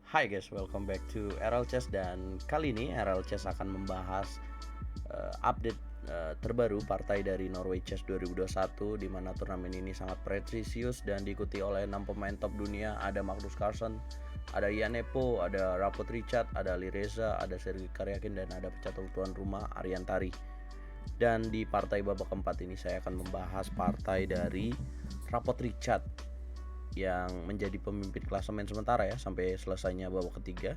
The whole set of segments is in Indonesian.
Hai guys, welcome back to RL Chess, dan kali ini RL Chess akan membahas update terbaru partai dari Norway Chess 2021, di mana turnamen ini sangat prestisius dan diikuti oleh 6 pemain top dunia. Ada Magnus Carlsen, ada Ian Nepo, ada Rapot Richard, ada Ali Reza, ada Sergei Karyakin, dan ada pecatur tuan rumah Aryan Tari. Dan di partai babak keempat ini saya akan membahas partai dari Rapot Richard yang menjadi pemimpin klasemen sementara ya sampai selesainya babak ketiga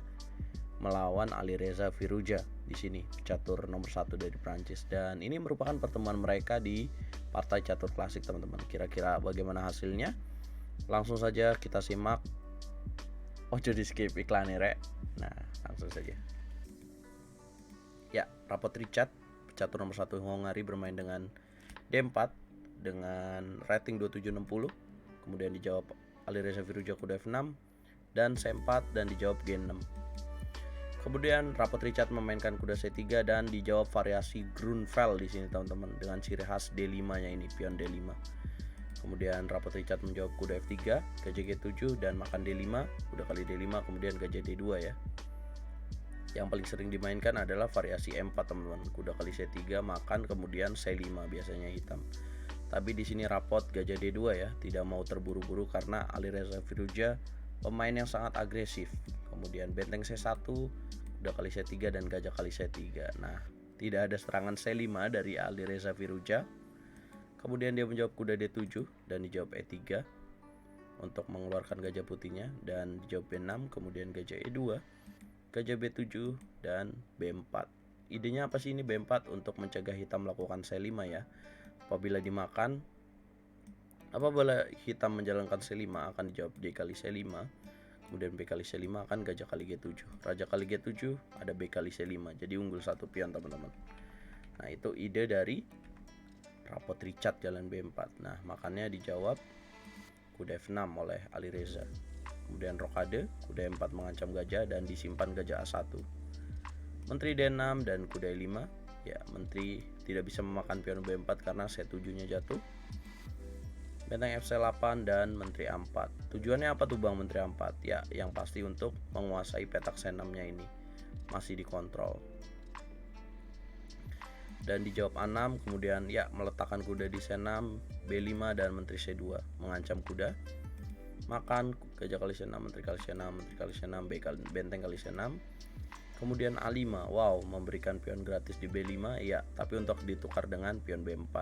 melawan Ali Reza Firouzja, di sini pecatur nomor 1 dari Prancis, dan ini merupakan pertemuan mereka di partai catur klasik teman-teman. Kira-kira bagaimana hasilnya? Langsung saja kita simak. Ojo di skip iklan rek. Nah, langsung saja. Ya, Rapot Richard pecatur nomor 1 Hongari bermain dengan D4 dengan rating 2760. Kemudian dijawab Ali Reza Firouzja kuda F6 dan C4 dan dijawab G6. Kemudian Rapot Richard memainkan kuda C3 dan dijawab variasi Grunfeld di sini teman-teman, dengan ciri khas D5-nya ini, pion D5. Kemudian Rapot Richard menjawab kuda F3, gajah G7 dan makan D5, kuda kali D5, kemudian gajah D2 ya. Yang paling sering dimainkan adalah variasi M4 teman-teman, kuda kali C3 makan kemudian C5 biasanya hitam. Tapi di sini Rapot gajah D2 ya, tidak mau terburu-buru karena Ali Reza Firouzja pemain yang sangat agresif. Kemudian benteng C1, kuda kali C3 dan gajah kali C3. Nah, tidak ada serangan C5 dari Ali Reza Firouzja. Kemudian dia menjawab kuda D7 dan dijawab E3 untuk mengeluarkan gajah putihnya, dan dijawab B6, kemudian gajah E2, gajah B7 dan B4. Idenya apa sih ini B4? Untuk mencegah hitam melakukan C5 ya. Apabila hitam menjalankan C5 akan dijawab D kali C5, kemudian B kali C5 akan gajah kali G7, raja kali G7, ada B kali C5, jadi unggul satu pion teman-teman. Nah, itu ide dari Rapot Richard jalan B4. Nah, makanya dijawab kuda F6 oleh Ali Reza. Kemudian rokade, kuda E4 mengancam gajah dan disimpan gajah A1. Menteri D6 dan kuda E5. Ya, menteri tidak bisa memakan pion B4 karena C7-nya jatuh. Benteng FC8 dan menteri A4. Tujuannya apa tuh Bang menteri A4? Ya, yang pasti untuk menguasai petak C6-nya ini. Masih dikontrol. Dan dijawab A6, kemudian ya meletakkan kuda di C6, B5 dan menteri C2 mengancam kuda. Makan gajah kali C6, menteri kali C6, menteri kali C6, benteng kali C6. Kemudian A5, wow, memberikan pion gratis di B5, ya, tapi untuk ditukar dengan pion B4.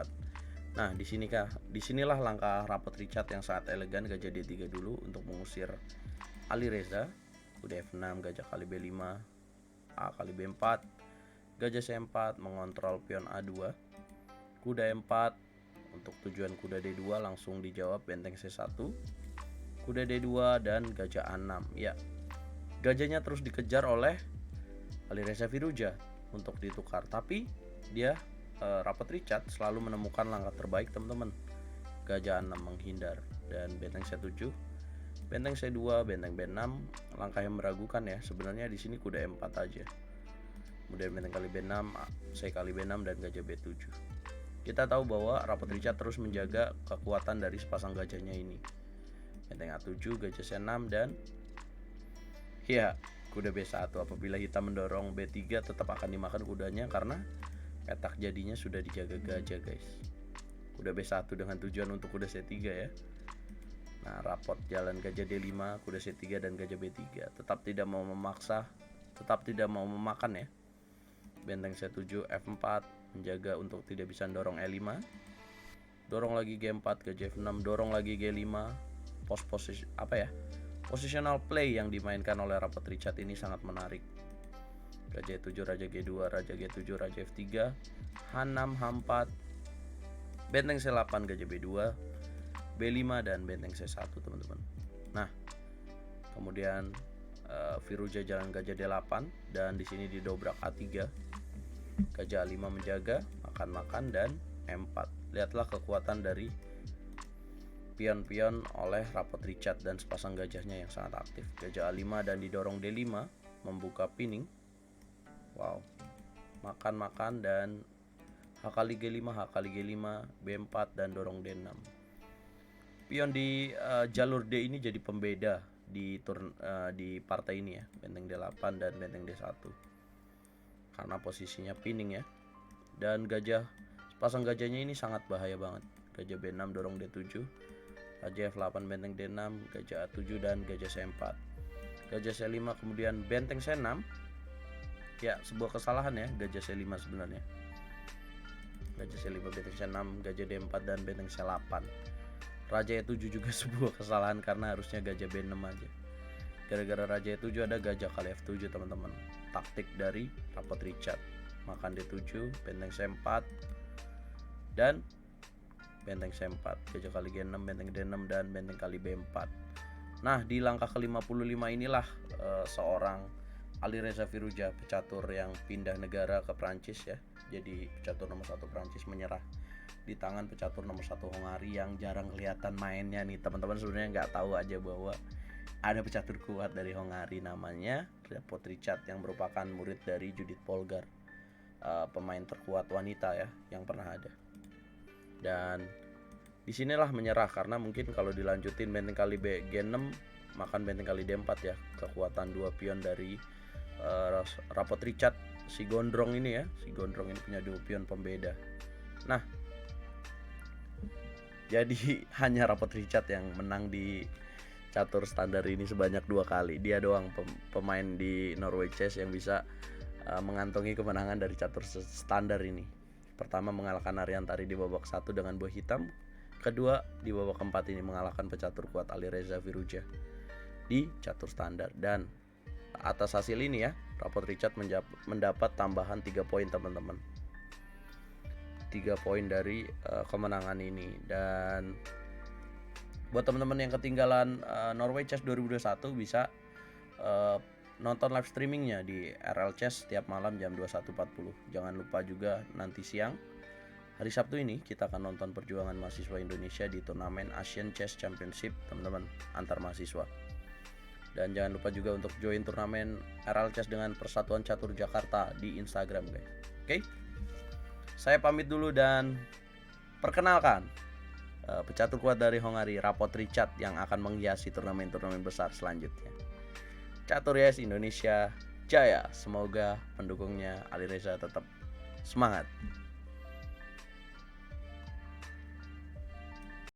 Nah, disinilah langkah Rapot Richard yang sangat elegan, gajah D3 dulu untuk mengusir Ali Reza. Kuda F6, gajah kali B5, A kali B4, gajah C4 mengontrol pion A2, kuda E4 untuk tujuan kuda D2 langsung dijawab benteng C1, kuda D2 dan gajah A6. Ya, gajahnya terus dikejar oleh Ali Reza Firouzja untuk ditukar, tapi dia Rapot Richard selalu menemukan langkah terbaik teman-teman. Gajah A6 menghindar dan benteng C7, benteng C2, benteng B6, langkah yang meragukan ya. Sebenarnya di sini kuda E4 aja. Kemudian benteng kali B6, C kali B6 dan gajah B7. Kita tahu bahwa Rapot Richard terus menjaga kekuatan dari sepasang gajahnya ini. Benteng A7, gajah C6 dan ya, kuda B1. Apabila hitam mendorong B3 tetap akan dimakan kudanya karena petak jadinya sudah dijaga gajah guys. Kuda B1 dengan tujuan untuk kuda C3 ya. Nah, Rapot jalan gajah D5, kuda C3 dan gajah B3. Tetap tidak mau memaksa, tetap tidak mau memakan ya. Benteng C7, F4 menjaga untuk tidak bisa dorong E5. Dorong lagi G4, gajah F6, dorong lagi G5. Positional play yang dimainkan oleh Rapot Richard ini sangat menarik. Gajah E7, raja G2, raja G7, raja F3, H6, H4, benteng C8, gajah B2, B5 dan benteng C1 teman-teman. Nah, kemudian Firouzja jalan gajah D8 dan di sini didobrak A3. Gajah A5 menjaga, makan dan M4. Lihatlah kekuatan dari pion-pion oleh Rapot Richard dan sepasang gajahnya yang sangat aktif. Gajah A5 dan didorong D5 membuka pinning. Wow, makan dan H kali G5, H kali G5, B4 dan dorong D6. Pion di jalur D ini jadi pembeda di partai ini ya, benteng D8 dan benteng D1. Karena posisinya pinning ya. Dan pasang gajahnya ini sangat bahaya banget. Gajah B6 dorong D7, Raja F8 benteng D6, gajah A7 dan gajah C4. Gajah C5 kemudian benteng C6. Ya, sebuah kesalahan ya gajah C5 sebenarnya. Gajah C5 benteng C6, gajah D4 dan benteng C8. Raja E7 juga sebuah kesalahan karena harusnya gajah B6 aja. Gara-gara Raja E7 ada gajah kali F7 teman-teman. Taktik dari Rapot Richard. Makan D7, benteng C4 dan benteng C4, gajah kali G6, benteng D6 dan benteng kali B4. Nah, di langkah ke-55 inilah seorang Ali Reza Firouzja, pecatur yang pindah negara ke Prancis ya. Jadi pecatur nomor 1 Prancis menyerah di tangan pecatur nomor 1 Hongari yang jarang kelihatan mainnya nih. Teman-teman sebenarnya nggak tahu aja bahwa ada pecatur kuat dari Hongari namanya Rapot Richard yang merupakan murid dari Judith Polgar, pemain terkuat wanita ya yang pernah ada. Dan disinilah menyerah karena mungkin kalau dilanjutin benteng kali G6 makan benteng kali D4 ya, kekuatan 2 pion dari Rapot Richard. Si Gondrong ini punya 2 pion pembeda. Nah, jadi hanya Rapot Richard yang menang di catur standar ini sebanyak 2 kali. Dia doang pemain di Norway Chess yang bisa mengantongi kemenangan dari catur standar ini. Pertama mengalahkan Ariantari di babak 1 dengan buah hitam. Kedua di babak keempat ini mengalahkan pecatur kuat Ali Reza Firouzja di catur standar. Dan atas hasil ini ya, Rapot Richard mendapat tambahan 3 poin teman-teman. 3 poin dari kemenangan ini. Dan buat teman-teman yang ketinggalan Norway Chess 2021 bisa nonton live streamingnya di RL Chess setiap malam jam 21.40. Jangan lupa juga nanti siang hari Sabtu ini kita akan nonton perjuangan mahasiswa Indonesia di turnamen Asian Chess Championship teman-teman, antar mahasiswa. Dan jangan lupa juga untuk join turnamen RL Chess dengan Persatuan Catur Jakarta di Instagram guys. Oke? Saya pamit dulu dan perkenalkan pecatur kuat dari Hongari, Rapot Richard yang akan menghiasi turnamen-turnamen besar selanjutnya. Catur Yes Indonesia Jaya. Semoga pendukungnya Ali Reza tetap semangat.